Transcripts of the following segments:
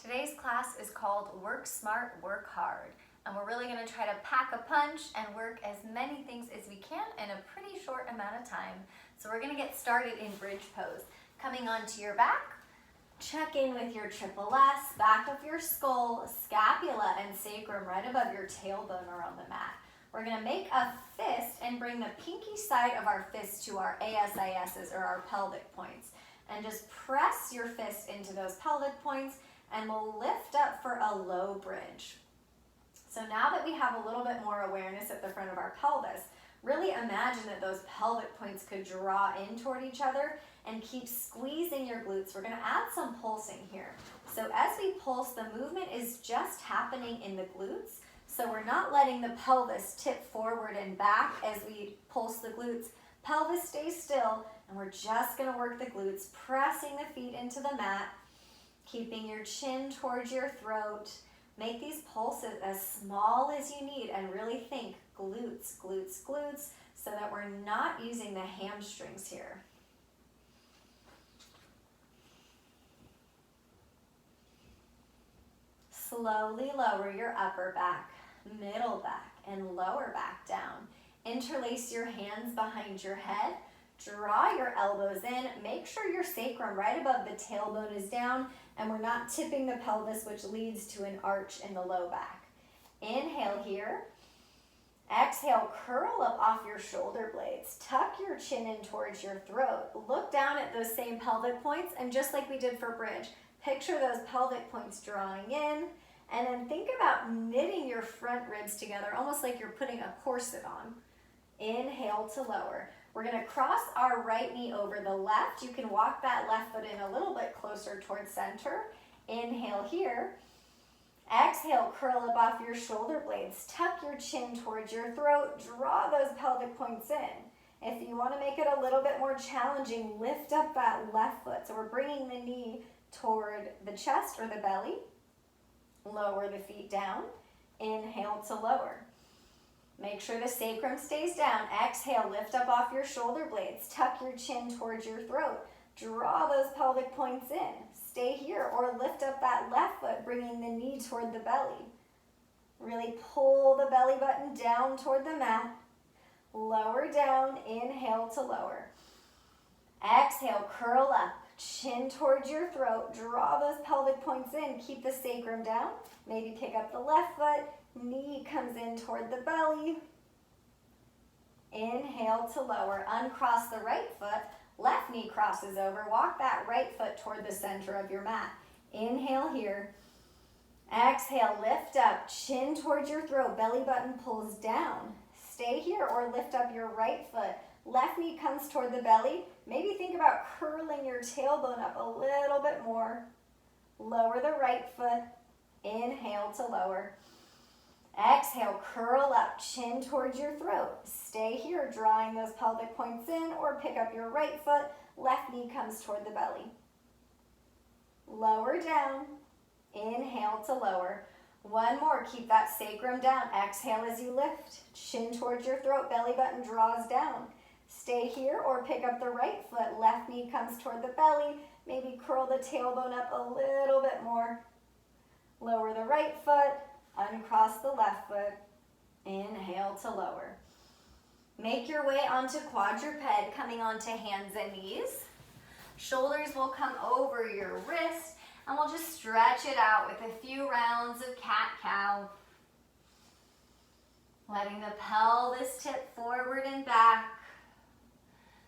Today's class is called Work Smart, Work Hard, and we're really going to try to pack a punch and work as many things as we can in a pretty short amount of time. So we're going to get started in bridge pose. Coming onto your back, check in with your triple S, back of your skull, scapula and sacrum right above your tailbone or on the mat. We're going to make a fist and bring the pinky side of our fist to our ASISs or our pelvic points. And just press your fist into those pelvic points and we'll lift up for a low bridge. So now that we have a little bit more awareness at the front of our pelvis, really imagine that those pelvic points could draw in toward each other and keep squeezing your glutes. We're going to add some pulsing here. So as we pulse, the movement is just happening in the glutes. So we're not letting the pelvis tip forward and back as we pulse the glutes. Pelvis stays still, and we're just going to work the glutes, pressing the feet into the mat, keeping your chin towards your throat. Make these pulses as small as you need and really think glutes, glutes, glutes, so that we're not using the hamstrings here. Slowly lower your upper back, middle back, and lower back down. Interlace your hands behind your head. Draw your elbows in. Make sure your sacrum right above the tailbone is down and we're not tipping the pelvis, which leads to an arch in the low back. Inhale here. Exhale, curl up off your shoulder blades. Tuck your chin in towards your throat. Look down at those same pelvic points, and just like we did for bridge, picture those pelvic points drawing in, and then think about knitting your front ribs together, almost like you're putting a corset on. Inhale to lower. We're going to cross our right knee over the left. You can walk that left foot in a little bit closer towards center. Inhale here. Exhale, curl up off your shoulder blades. Tuck your chin towards your throat. Draw those pelvic points in. If you want to make it a little bit more challenging, lift up that left foot. So we're bringing the knee toward the chest or the belly. Lower the feet down. Inhale to lower. Make sure the sacrum stays down. Exhale, lift up off your shoulder blades. Tuck your chin towards your throat. Draw those pelvic points in. Stay here or lift up that left foot, bringing the knee toward the belly. Really pull the belly button down toward the mat. Lower down, inhale to lower. Exhale, curl up, chin towards your throat. Draw those pelvic points in. Keep the sacrum down. Maybe pick up the left foot. Knee comes in toward the belly. Inhale to lower. Uncross the right foot. Left knee crosses over. Walk that right foot toward the center of your mat. Inhale here. Exhale, lift up. Chin towards your throat. Belly button pulls down. Stay here or lift up your right foot. Left knee comes toward the belly. Maybe think about curling your tailbone up a little bit more. Lower the right foot. Inhale to lower. Exhale, curl up, chin towards your throat. Stay here, drawing those pelvic points in, or pick up your right foot. Left knee comes toward the belly. Lower down. Inhale to lower. One more, keep that sacrum down. Exhale as you lift. Chin towards your throat, belly button draws down. Stay here or pick up the right foot. Left knee comes toward the belly. Maybe curl the tailbone up a little bit more. Lower the right foot. Uncross the left foot. Inhale to lower. Make your way onto quadruped, coming onto hands and knees. Shoulders will come over your wrist, and we'll just stretch it out with a few rounds of cat-cow. Letting the pelvis tip forward and back.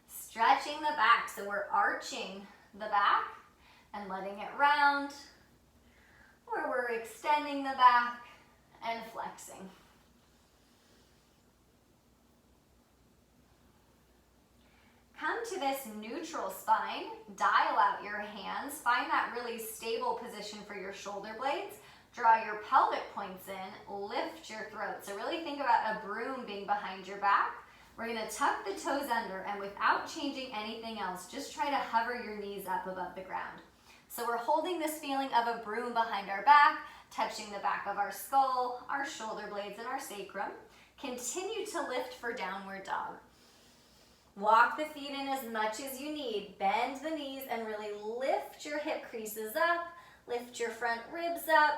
Stretching the back, so we're arching the back and letting it round, or we're extending the back and flexing. Come to this neutral spine, dial out your hands, find that really stable position for your shoulder blades, draw your pelvic points in, lift your throat. So really think about a broom being behind your back. We're going to tuck the toes under, and without changing anything else, just try to hover your knees up above the ground. So we're holding this feeling of a broom behind our back, touching the back of our skull, our shoulder blades, and our sacrum. Continue to lift for downward dog. Walk the feet in as much as you need. Bend the knees and really lift your hip creases up. Lift your front ribs up,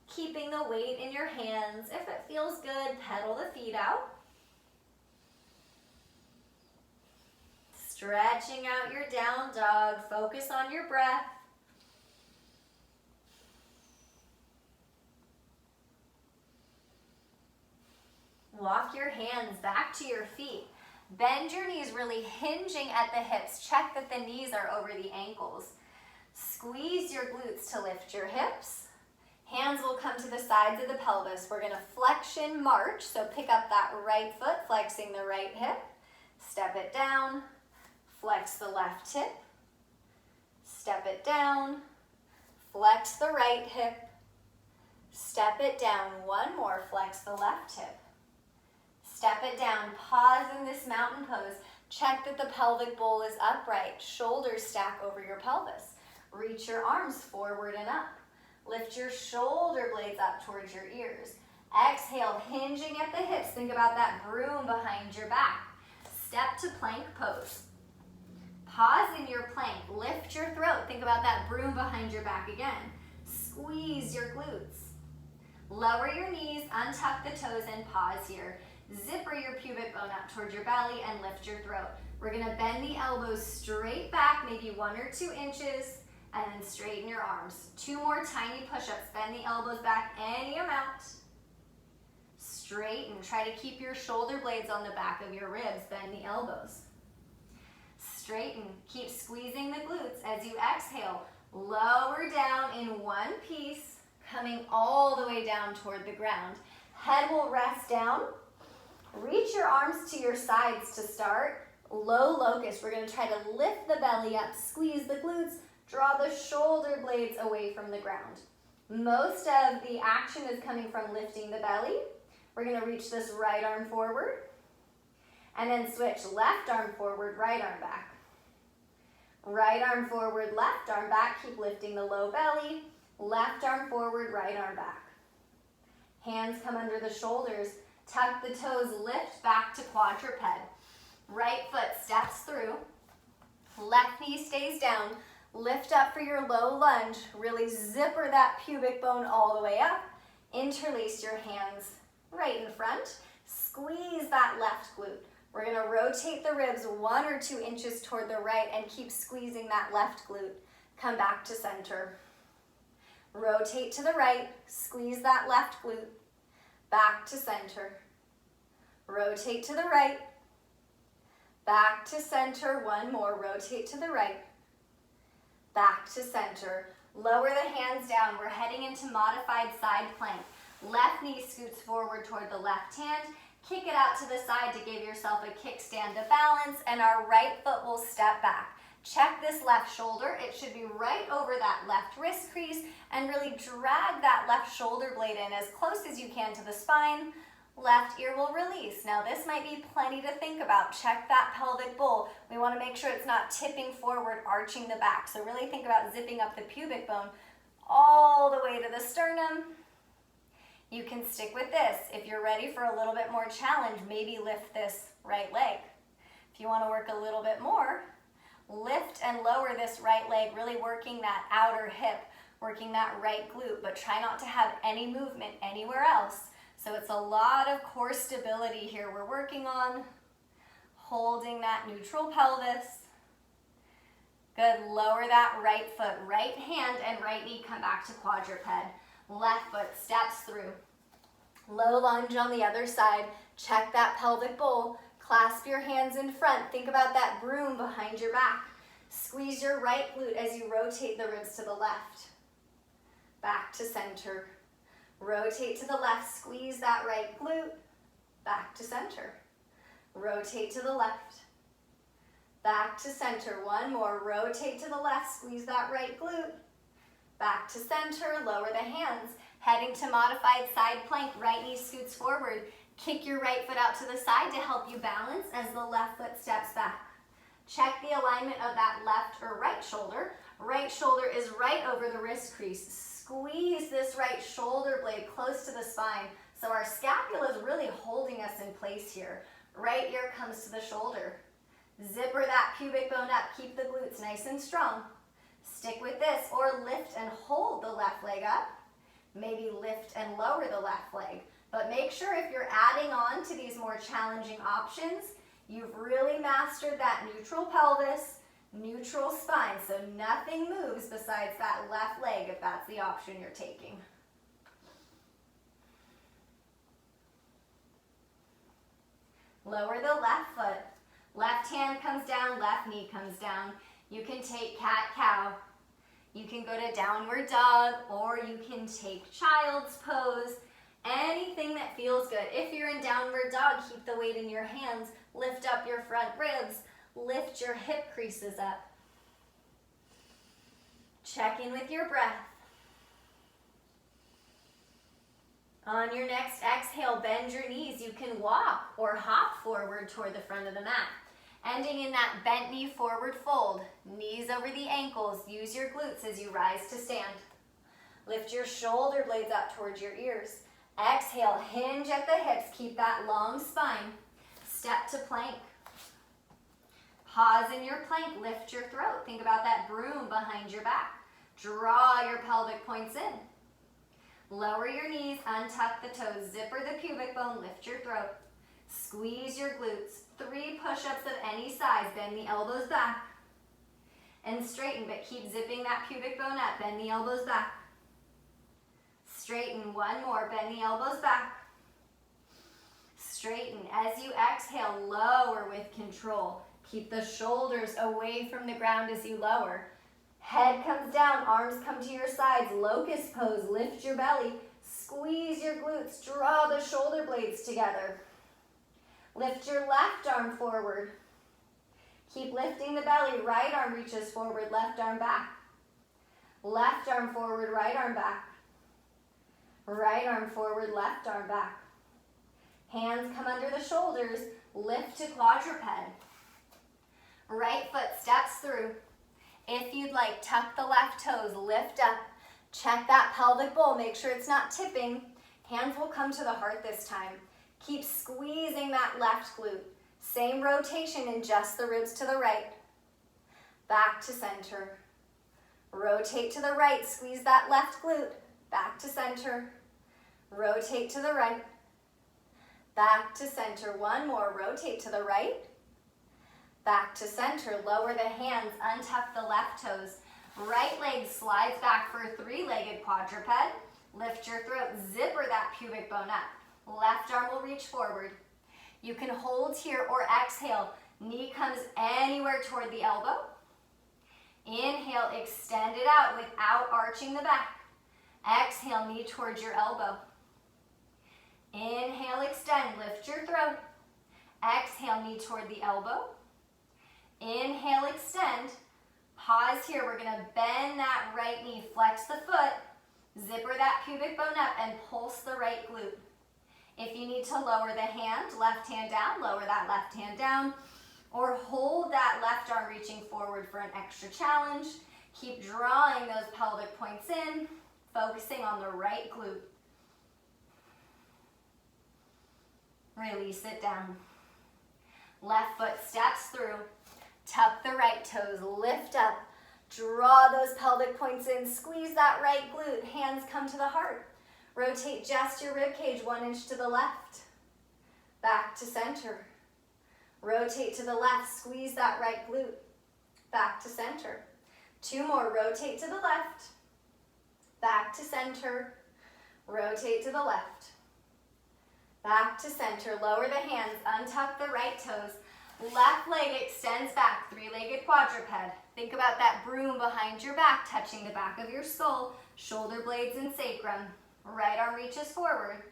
keeping the weight in your hands. If it feels good, pedal the feet out. Stretching out your down dog. Focus on your breath. Walk your hands back to your feet. Bend your knees, really hinging at the hips. Check that the knees are over the ankles. Squeeze your glutes to lift your hips. Hands will come to the sides of the pelvis. We're going to flexion march, so pick up that right foot, flexing the right hip. Step it down, flex the left hip. Step it down, flex the right hip. Step it down, one more, flex the left hip. Step it down, pause in this mountain pose. Check that the pelvic bowl is upright. Shoulders stack over your pelvis. Reach your arms forward and up. Lift your shoulder blades up towards your ears. Exhale, hinging at the hips. Think about that broom behind your back. Step to plank pose. Pause in your plank. Lift your throat. Think about that broom behind your back again. Squeeze your glutes. Lower your knees, untuck the toes, and pause here. Zipper your pubic bone up towards your belly and lift your throat. We're gonna bend the elbows straight back, maybe 1 or 2 inches, and then straighten your arms. 2 more tiny push-ups. Bend the elbows back any amount. Straighten. Try to keep your shoulder blades on the back of your ribs. Bend the elbows. Straighten. Keep squeezing the glutes as you exhale. Lower down in one piece, coming all the way down toward the ground. Head will rest down. Reach your arms to your sides to start. Low locust. We're going to try to lift the belly up, squeeze the glutes, draw the shoulder blades away from the ground. Most of the action is coming from lifting the belly. We're going to reach this right arm forward, and then switch left arm forward, right arm back. Right arm forward, left arm back. Keep lifting the low belly. Left arm forward, right arm back. Hands come under the shoulders. Tuck the toes, lift back to quadruped. Right foot steps through. Left knee stays down. Lift up for your low lunge. Really zipper that pubic bone all the way up. Interlace your hands right in front. Squeeze that left glute. We're going to rotate the ribs 1 or 2 inches toward the right and keep squeezing that left glute. Come back to center. Rotate to the right. Squeeze that left glute. Back to center. Rotate to the right. Back to center. 1 more. Rotate to the right. Back to center. Lower the hands down. We're heading into modified side plank. Left knee scoots forward toward the left hand. Kick it out to the side to give yourself a kickstand to balance, and our right foot will step back. Check this left shoulder. It should be right over that left wrist crease, and really drag that left shoulder blade in as close as you can to the spine. Left ear will release. Now this might be plenty to think about. Check that pelvic bowl. We want to make sure it's not tipping forward, arching the back. So really think about zipping up the pubic bone all the way to the sternum. You can stick with this. If you're ready for a little bit more challenge, maybe lift this right leg. If you want to work a little bit more, lift and lower this right leg, really working that outer hip, working that right glute, but try not to have any movement anywhere else. So it's a lot of core stability here we're working on. Holding that neutral pelvis. Good, lower that right foot, right hand and right knee come back to quadruped. Left foot steps through. Low lunge on the other side. Check that pelvic bowl. Clasp your hands in front. Think about that broom behind your back. Squeeze your right glute as you rotate the ribs to the left. Back to center. Rotate to the left. Squeeze that right glute. Back to center. Rotate to the left. Back to center. 1 more. Rotate to the left. Squeeze that right glute. Back to center, lower the hands. Heading to modified side plank, right knee scoots forward. Kick your right foot out to the side to help you balance as the left foot steps back. Check the alignment of that left or right shoulder. Right shoulder is right over the wrist crease. Squeeze this right shoulder blade close to the spine so our scapula is really holding us in place here. Right ear comes to the shoulder. Zipper that pubic bone up. Keep the glutes nice and strong. Stick with this, or lift and hold the left leg up. Maybe lift and lower the left leg. But make sure if you're adding on to these more challenging options, you've really mastered that neutral pelvis, neutral spine, so nothing moves besides that left leg if that's the option you're taking. Lower the left foot. Left hand comes down, left knee comes down. You can take cat-cow. You can go to downward dog, or you can take child's pose. Anything that feels good. If you're in downward dog, keep the weight in your hands. Lift up your front ribs. Lift your hip creases up. Check in with your breath. On your next exhale, bend your knees. You can walk or hop forward toward the front of the mat. Ending in that bent knee forward fold. Knees over the ankles. Use your glutes as you rise to stand. Lift your shoulder blades up towards your ears. Exhale, hinge at the hips. Keep that long spine. Step to plank. Pause in your plank. Lift your throat. Think about that broom behind your back. Draw your pelvic points in. Lower your knees, untuck the toes, zipper the pubic bone, lift your throat. Squeeze your glutes. 3 push-ups of any size. Bend the elbows back. And straighten, but keep zipping that pubic bone up. Bend the elbows back. Straighten, 1 more. Bend the elbows back. Straighten. As you exhale, lower with control. Keep the shoulders away from the ground as you lower. Head comes down, arms come to your sides. Locust pose, lift your belly. Squeeze your glutes, draw the shoulder blades together. Lift your left arm forward. Keep lifting the belly. Right arm reaches forward, left arm back. Left arm forward, right arm back. Right arm forward, left arm back. Hands come under the shoulders, lift to quadruped. Right foot steps through. If you'd like, tuck the left toes, lift up. Check that pelvic bowl, make sure it's not tipping. Hands will come to the heart this time. Keep squeezing that left glute. Same rotation in just the ribs to the right. Back to center. Rotate to the right, squeeze that left glute. Back to center. Rotate to the right. Back to center. 1 more, rotate to the right. Back to center, lower the hands, untuck the left toes. Right leg slides back for a 3-legged quadruped. Lift your throat, zipper that pubic bone up. Left arm will reach forward. You can hold here or exhale. Knee comes anywhere toward the elbow. Inhale, extend it out without arching the back. Exhale, knee towards your elbow. Inhale, extend, lift your throat. Exhale, knee toward the elbow. Inhale, extend. Pause here. We're going to bend that right knee. Flex the foot. Zipper that pubic bone up and pulse the right glute. If you need to lower the hand, left hand down, lower that left hand down. Or hold that left arm reaching forward for an extra challenge. Keep drawing those pelvic points in, focusing on the right glute. Release it down. Left foot steps through. Tuck the right toes, lift up. Draw those pelvic points in, squeeze that right glute. Hands come to the heart. Rotate just your rib cage 1 inch to the left. Back to center. Rotate to the left, squeeze that right glute. Back to center. 2 more, rotate to the left. Back to center. Rotate to the left. Back to center, lower the hands, untuck the right toes. Left leg extends back, 3-legged quadruped. Think about that broom behind your back, touching the back of your skull, shoulder blades and sacrum. Right arm reaches forward.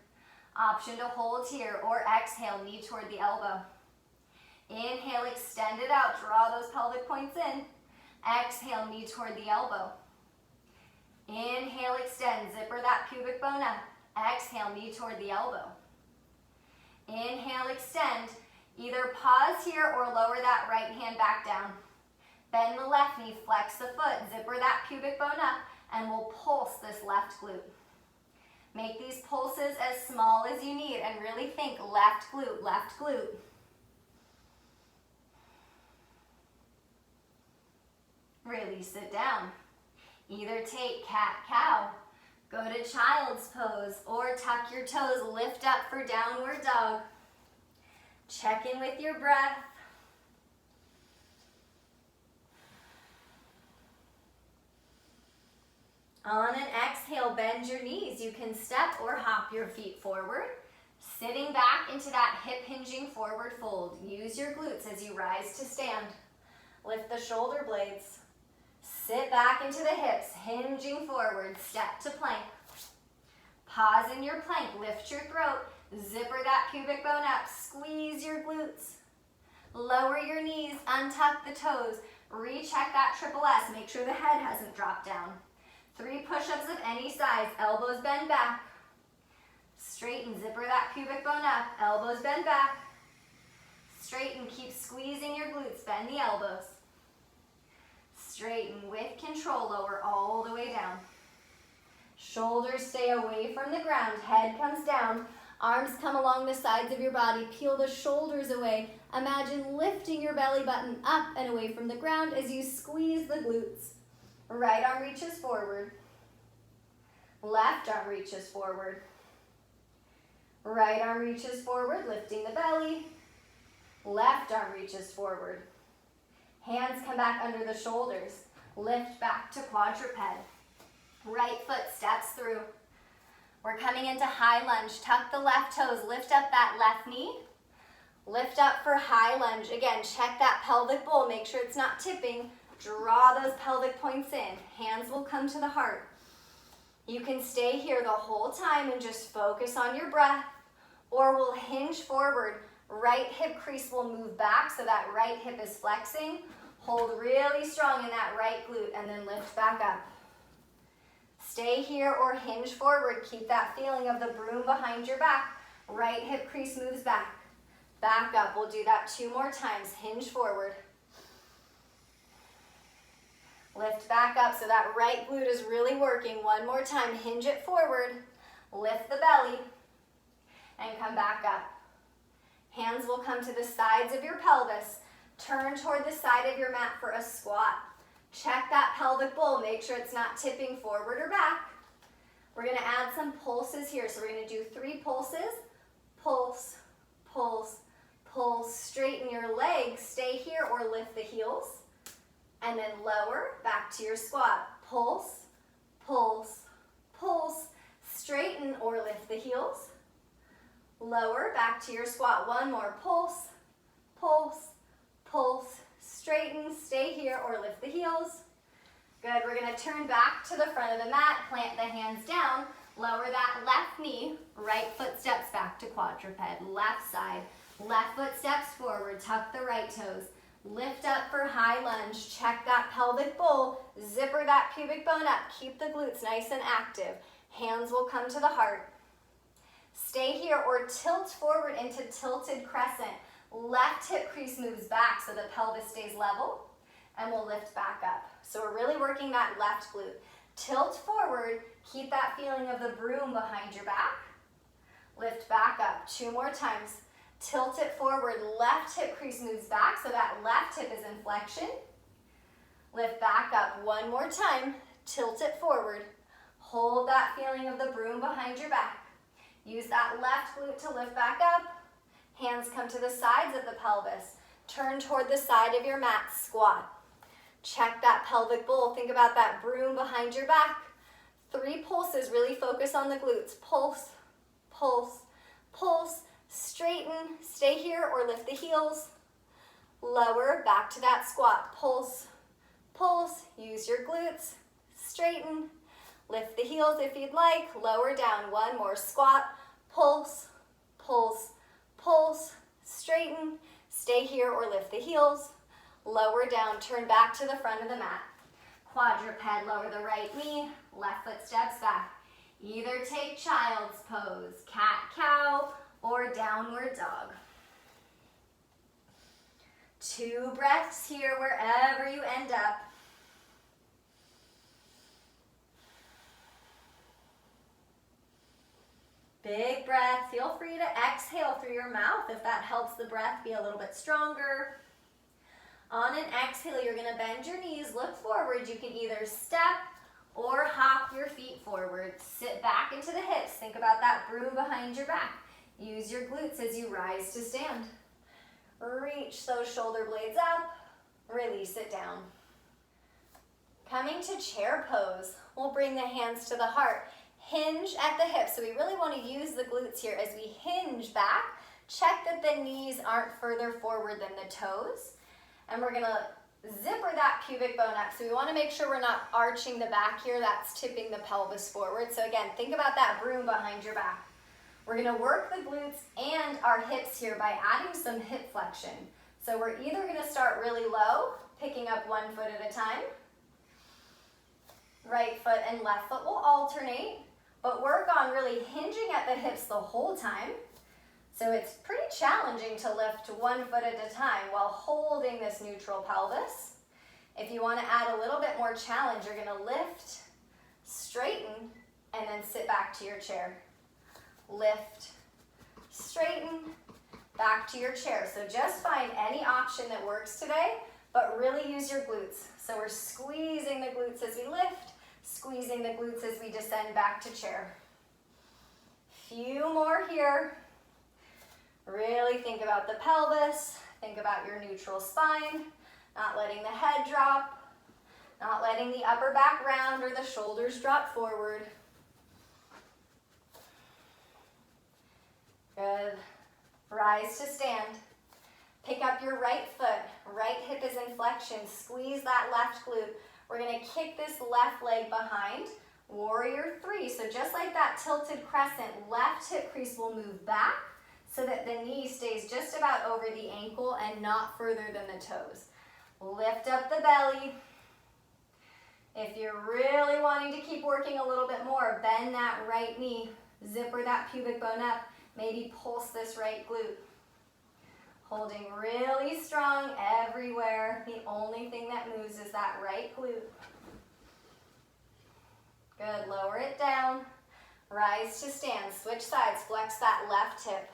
Option to hold here or exhale, knee toward the elbow. Inhale, extend it out, draw those pelvic points in. Exhale, knee toward the elbow. Inhale, extend, zipper that pubic bone up. Exhale, knee toward the elbow. Inhale, extend. Either pause here or lower that right hand back down. Bend the left knee, flex the foot, zipper that pubic bone up, and we'll pulse this left glute. Make these pulses as small as you need and really think left glute, left glute. Release it down. Either take cat-cow, go to child's pose, or tuck your toes, lift up for downward dog. Check in with your breath. On an exhale, bend your knees. You can step or hop your feet forward. Sitting back into that hip hinging forward fold. Use your glutes as you rise to stand. Lift the shoulder blades. Sit back into the hips, hinging forward. Step to plank. Pause in your plank. Lift your throat. Zipper that pubic bone up. Squeeze your glutes. Lower your knees. Untuck the toes. Recheck that triple S. Make sure the head hasn't dropped down. 3 push-ups of any size. Elbows bend back. Straighten, zipper that pubic bone up. Elbows bend back. Straighten, keep squeezing your glutes. Bend the elbows. Straighten with control. Lower all the way down. Shoulders stay away from the ground. Head comes down. Arms come along the sides of your body. Peel the shoulders away. Imagine lifting your belly button up and away from the ground as you squeeze the glutes. Right arm reaches forward. Left arm reaches forward. Right arm reaches forward, lifting the belly. Left arm reaches forward. Hands come back under the shoulders. Lift back to quadruped. Right foot steps through. We're coming into high lunge. Tuck the left toes. Lift up that left knee. Lift up for high lunge. Again, check that pelvic bowl. Make sure it's not tipping. Draw those pelvic points in. Hands will come to the heart. You can stay here the whole time and just focus on your breath, or we'll hinge forward. Right hip crease will move back so that right hip is flexing. Hold really strong in that right glute and then lift back up. Stay here or hinge forward. Keep that feeling of the broom behind your back. Right hip crease moves back. Back up. We'll do that 2 more times. Hinge forward. Lift back up so that right glute is really working. 1 more time, hinge it forward, lift the belly, and come back up. Hands will come to the sides of your pelvis. Turn toward the side of your mat for a squat. Check that pelvic bowl, make sure it's not tipping forward or back. We're gonna add some pulses here. So we're gonna do 3 pulses. Pulse, pulse, pulse. Straighten your legs, stay here or lift the heels. And then lower, back to your squat. Pulse, pulse, pulse. Straighten or lift the heels. Lower, back to your squat. 1 more. Pulse, pulse, pulse. Straighten, stay here or lift the heels. Good, we're gonna turn back to the front of the mat, plant the hands down, lower that left knee, right foot steps back to quadruped, left side. Left foot steps forward, tuck the right toes. Lift up for high lunge. Check that pelvic bowl. Zipper that pubic bone up. Keep the glutes nice and active. Hands will come to the heart. Stay here or tilt forward into tilted crescent. Left hip crease moves back so the pelvis stays level. And we'll lift back up. So we're really working that left glute. Tilt forward. Keep that feeling of the broom behind your back. Lift back up. 2 more times. Tilt it forward, left hip crease moves back so that left hip is in flexion. Lift back up 1 more time, tilt it forward. Hold that feeling of the broom behind your back. Use that left glute to lift back up. Hands come to the sides of the pelvis. Turn toward the side of your mat, squat. Check that pelvic bowl, think about that broom behind your back. 3 pulses, really focus on the glutes. Pulse, pulse, pulse. Straighten, stay here or lift the heels. Lower, back to that squat. Pulse, pulse, use your glutes. Straighten, lift the heels if you'd like. Lower down, 1 more. Squat, pulse, pulse, pulse. Straighten, stay here or lift the heels. Lower down, turn back to the front of the mat. Quadruped, lower the right knee, left foot steps back. Either take child's pose, cat-cow, or downward dog. 2 breaths here wherever you end up. Big breath. Feel free to exhale through your mouth if that helps the breath be a little bit stronger. On an exhale, you're going to bend your knees, look forward. You can either step or hop your feet forward. Sit back into the hips. Think about that broom behind your back. Use your glutes as you rise to stand. Reach those shoulder blades up. Release it down. Coming to chair pose, we'll bring the hands to the heart. Hinge at the hips. So we really want to use the glutes here as we hinge back. Check that the knees aren't further forward than the toes. And we're going to zipper that pubic bone up. So we want to make sure we're not arching the back here. That's tipping the pelvis forward. So again, think about that broom behind your back. We're going to work the glutes and our hips here by adding some hip flexion. So we're either going to start really low, picking up one foot at a time. Right foot and left foot will alternate, but work on really hinging at the hips the whole time. So it's pretty challenging to lift one foot at a time while holding this neutral pelvis. If you want to add a little bit more challenge, you're going to lift, straighten, and then sit back to your chair. Lift, straighten, back to your chair. So just find any option that works today, but really use your glutes. So we're squeezing the glutes as we lift, squeezing the glutes as we descend back to chair. Few more here. Really think about the pelvis, think about your neutral spine, not letting the head drop, not letting the upper back round or the shoulders drop forward. Good. Rise to stand. Pick up your right foot. Right hip is in flexion. Squeeze that left glute. We're going to kick this left leg behind. Warrior three. So just like that tilted crescent, left hip crease will move back so that the knee stays just about over the ankle and not further than the toes. Lift up the belly. If you're really wanting to keep working a little bit more, bend that right knee. Zipper that pubic bone up. Maybe pulse this right glute. Holding really strong everywhere. The only thing that moves is that right glute. Good, lower it down. Rise to stand, switch sides, flex that left hip.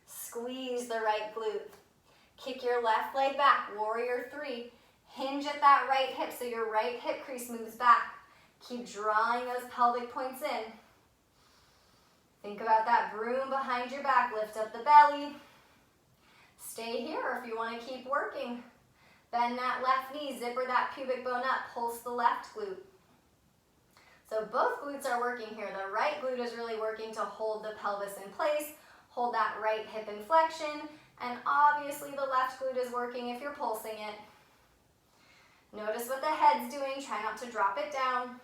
Squeeze the right glute. Kick your left leg back, warrior three. Hinge at that right hip so your right hip crease moves back. Keep drawing those pelvic points in. Think about that broom behind your back. Lift up the belly. Stay here if you want to keep working. Bend that left knee, zipper that pubic bone up, pulse the left glute. So both glutes are working here. The right glute is really working to hold the pelvis in place, hold that right hip in flexion, and obviously the left glute is working if you're pulsing it. Notice what the head's doing. Try not to drop it down.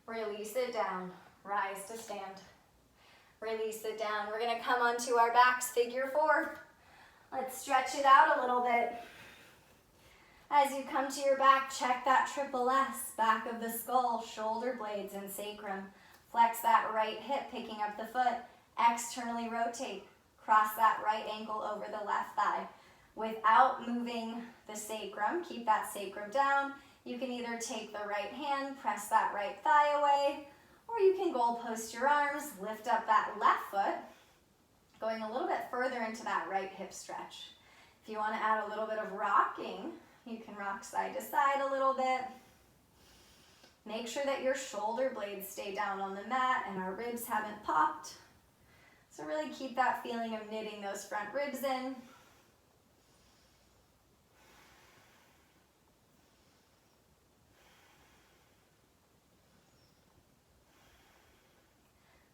Release it down. Rise to stand. Release it down. We're going to come onto our backs, figure four. Let's stretch it out a little bit. As you come to your back, check that triple S, back of the skull, shoulder blades and sacrum. Flex that right hip, picking up the foot. Externally rotate. Cross that right ankle over the left thigh. Without moving the sacrum, keep that sacrum down. You can either take the right hand, press that right thigh away, or you can goalpost your arms, lift up that left foot, going a little bit further into that right hip stretch. If you want to add a little bit of rocking, you can rock side to side a little bit. Make sure that your shoulder blades stay down on the mat and our ribs haven't popped. So really keep that feeling of knitting those front ribs in.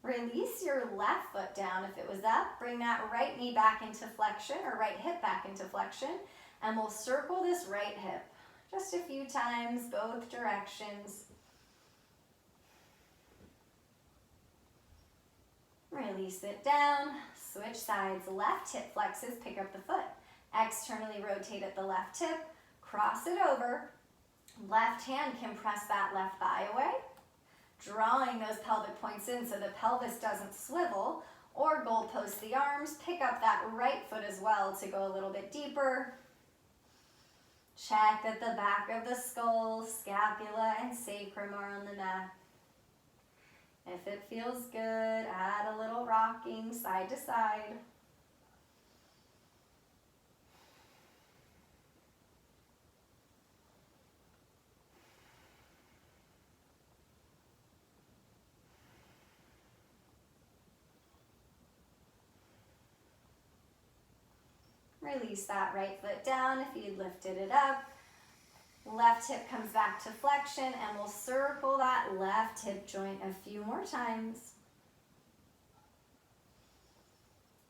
Release your left foot down if it was up. Bring that right knee back into flexion or right hip back into flexion. And we'll circle this right hip just a few times, both directions. Release it down. Switch sides. Left hip flexes. Pick up the foot. Externally rotate at the left hip. Cross it over. Left hand can press that left thigh away. Drawing those pelvic points in so the pelvis doesn't swivel, or goalpost the arms. Pick up that right foot as well to go a little bit deeper. Check that the back of the skull, scapula, and sacrum are on the mat. If it feels good, add a little rocking side to side. Release that right foot down if you lifted it up. Left hip comes back to flexion, and we'll circle that left hip joint a few more times.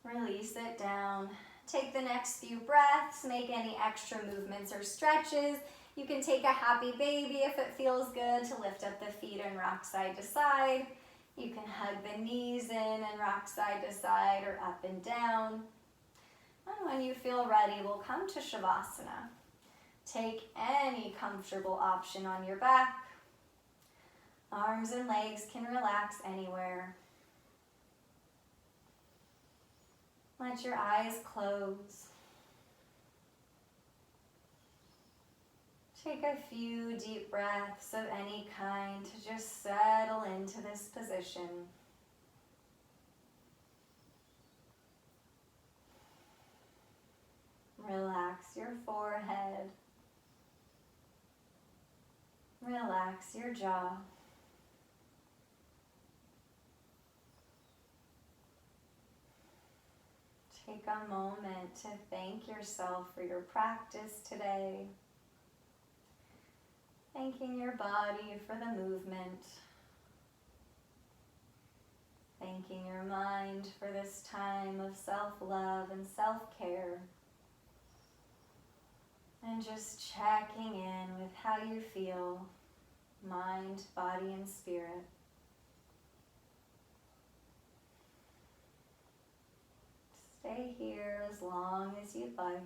Release it down. Take the next few breaths. Make any extra movements or stretches. You can take a happy baby if it feels good to lift up the feet and rock side to side. You can hug the knees in and rock side to side or up and down. And when you feel ready, we'll come to Shavasana. Take any comfortable option on your back. Arms and legs can relax anywhere. Let your eyes close. Take a few deep breaths of any kind to just settle into this position. Relax your forehead. Relax your jaw. Take a moment to thank yourself for your practice today. Thanking your body for the movement. Thanking your mind for this time of self-love and self-care. And just checking in with how you feel, mind, body, and spirit. Stay here as long as you'd like.